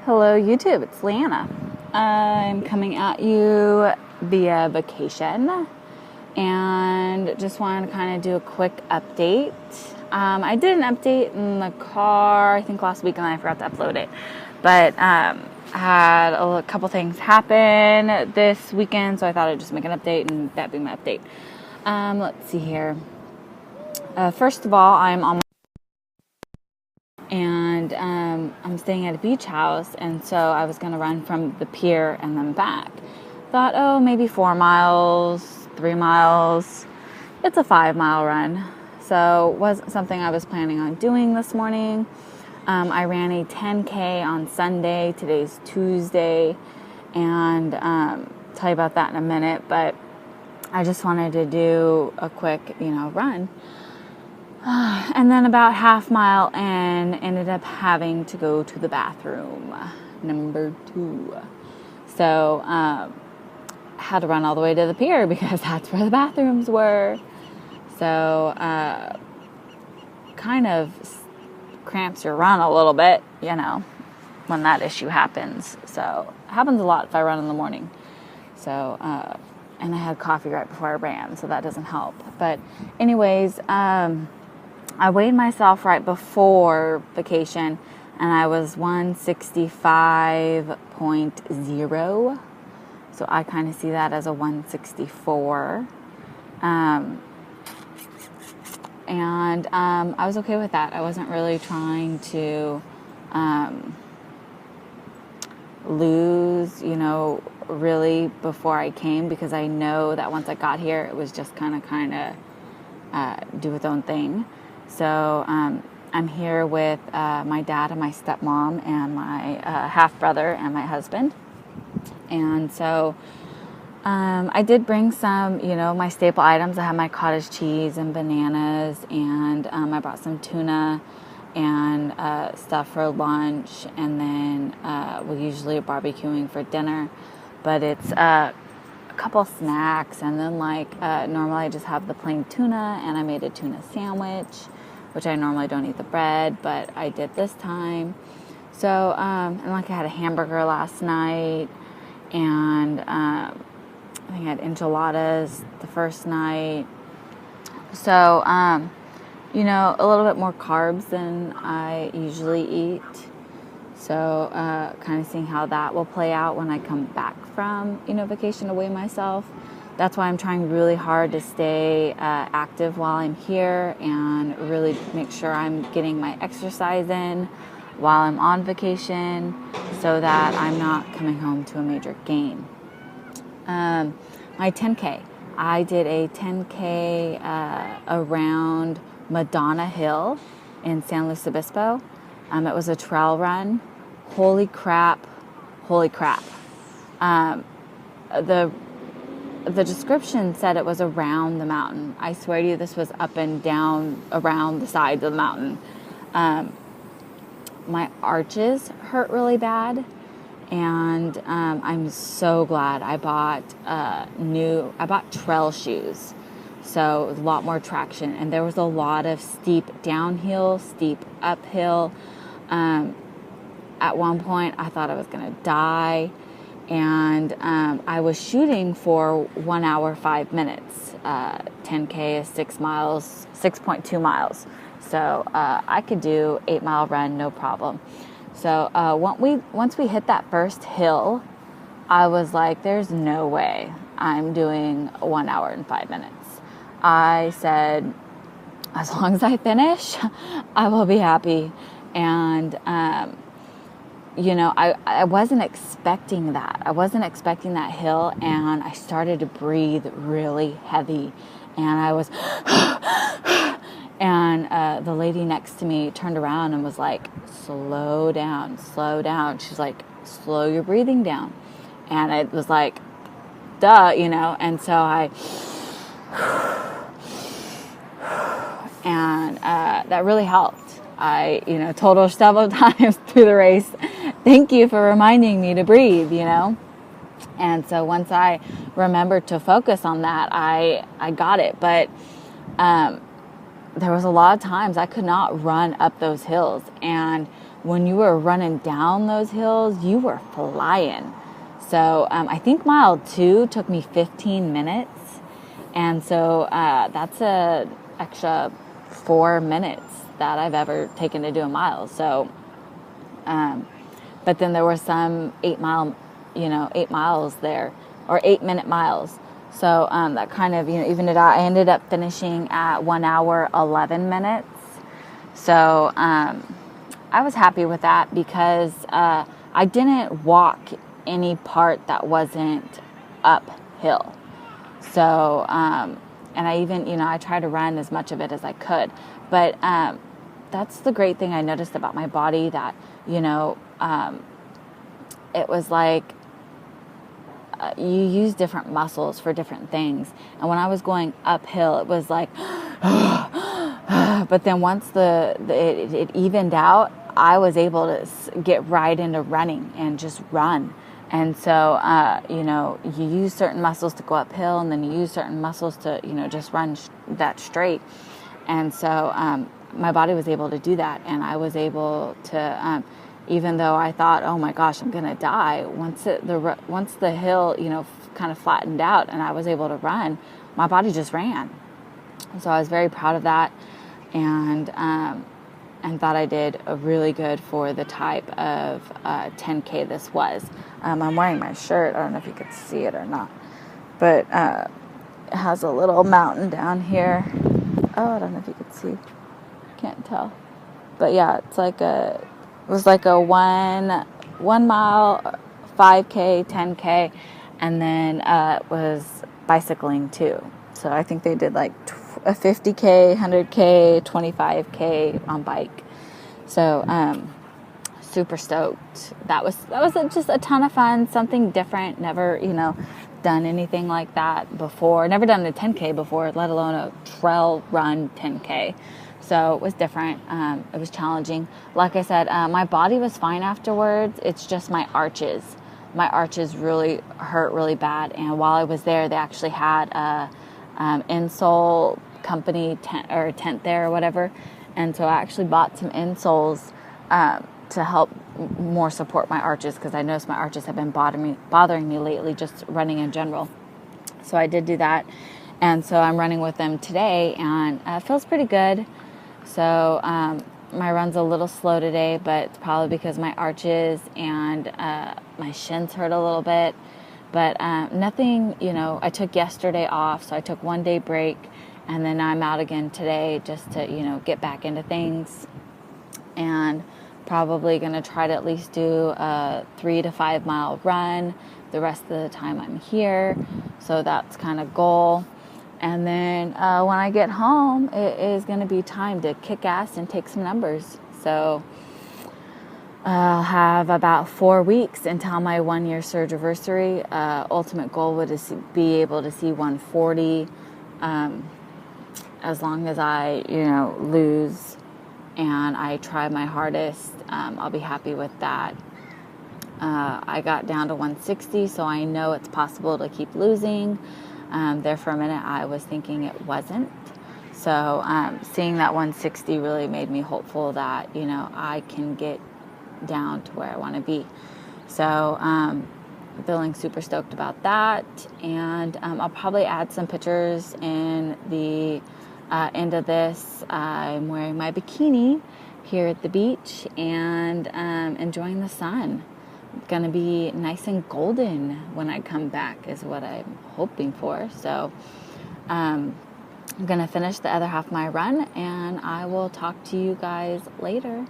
Hello YouTube, it's Leanna. I'm coming at you via vacation and just wanted to kind of do a quick update. I did an update in the car, I think last week, and I forgot to upload it. But I had a couple things happen this weekend, so I thought I'd just make an update and that be my update. Let's see here. First of all, I'm on and I'm staying at a beach house, and so I was going to run from the pier and then back. Thought, maybe 4 miles, 3 miles. It's a 5-mile run, so it wasn't something I was planning on doing this morning. I ran a 10K on Sunday. Today's Tuesday, and tell you about that in a minute, but I just wanted to do a quick, run. And then about half mile in, ended up having to go to the bathroom, number 2. So, had to run all the way to the pier because that's where the bathrooms were. So, kind of cramps your run a little bit, when that issue happens. So, it happens a lot if I run in the morning. So, and I had coffee right before I ran, so that doesn't help. But anyways, I weighed myself right before vacation, and I was 165.0. So I kind of see that as a 164. And I was okay with that. I wasn't really trying to lose, really before I came, because I know that once I got here, it was just kind of do its own thing. So I'm here with my dad and my stepmom and my half-brother and my husband. And so I did bring some, my staple items. I have my cottage cheese and bananas, and I brought some tuna and stuff for lunch. And then we're usually barbecuing for dinner. But it's a couple snacks, and then normally I just have the plain tuna, and I made a tuna sandwich, which I normally don't eat the bread, but I did this time. So, and I had a hamburger last night, and I think I had enchiladas the first night. So, a little bit more carbs than I usually eat. So, kind of seeing how that will play out when I come back from, vacation to weigh myself. That's why I'm trying really hard to stay active while I'm here and really make sure I'm getting my exercise in while I'm on vacation so that I'm not coming home to a major gain. My 10K. I did a 10K around Madonna Hill in San Luis Obispo. It was a trail run. Holy crap. The description said it was around the mountain. I swear to you, this was up and down around the sides of the mountain. My arches hurt really bad, and I'm so glad I bought trail shoes. So a lot more traction, and there was a lot of steep downhill, steep uphill. At one point, I thought I was going to die. And I was shooting for 1 hour, 5 minutes. 10K is 6 miles, 6.2 miles. So I could do 8-mile run, no problem. So once we hit that first hill, I was like, there's no way I'm doing 1 hour and 5 minutes. I said, as long as I finish, I will be happy. And I wasn't expecting that. I wasn't expecting that hill, and I started to breathe really heavy, and I was, and the lady next to me turned around and was like, slow down. She's like, slow your breathing down. And it was like, duh, and so that really helped. I, told her several times through the race, thank you for reminding me to breathe, And so once I remembered to focus on that, I got it. But there was a lot of times I could not run up those hills. And when you were running down those hills, you were flying. So I think mile 2 took me 15 minutes. And so that's a extra 4 minutes that I've ever taken to do a mile. So, but then there were some 8 miles there, or 8-minute miles. So that kind of, evened it out. I ended up finishing at 1 hour, 11 minutes. So I was happy with that because I didn't walk any part that wasn't uphill. So, and I even, I tried to run as much of it as I could. But that's the great thing I noticed about my body, that, it was like you use different muscles for different things. And when I was going uphill, it was like, but then once it evened out, I was able to get right into running and just run. And so, you use certain muscles to go uphill, and then you use certain muscles to, just run that straight. And so my body was able to do that, and I was able to, even though I thought, oh my gosh, I'm going to die, once the hill, kind of flattened out and I was able to run, my body just ran. So I was very proud of that, and thought I did a really good for the type of 10K this was. I'm wearing my shirt. I don't know if you could see it or not, but it has a little mountain down here. Oh, I don't know if you could see. Can't tell. But yeah, it was like a 1 mile, 5K, 10K, and then it was bicycling too. So I think they did like a 50K, 100K, 25K on bike. So super stoked. That was just a ton of fun, something different. Never, done anything like that before. Never done a 10K before, let alone a trail run 10K. So it was different. It was challenging. Like I said, my body was fine afterwards. It's just my arches. My arches really hurt really bad. And while I was there, they actually had a insole company tent there or whatever. And so I actually bought some insoles to help more support my arches, because I noticed my arches have been bothering me lately, just running in general. So I did do that. And so I'm running with them today, and it feels pretty good. So my run's a little slow today, but it's probably because my arches and my shins hurt a little bit. But nothing, I took yesterday off, so I took 1 day break, and then I'm out again today just to, get back into things. And probably going to try to at least do a 3 to 5 mile run the rest of the time I'm here. So that's kind of goal. And then when I get home, it is going to be time to kick ass and take some numbers. So I'll have about 4 weeks until my 1 year surgiversary. Ultimate goal would be able to see 140 as long as I, lose and I try my hardest. I'll be happy with that. I got down to 160, so I know it's possible to keep losing. There for a minute, I was thinking it wasn't. So seeing that 160 really made me hopeful that, I can get down to where I want to be. So feeling super stoked about that. And I'll probably add some pictures in the end of this. I'm wearing my bikini here at the beach and enjoying the sun. Going to be nice and golden when I come back is what I'm hoping for. So I'm going to finish the other half of my run, and I will talk to you guys later.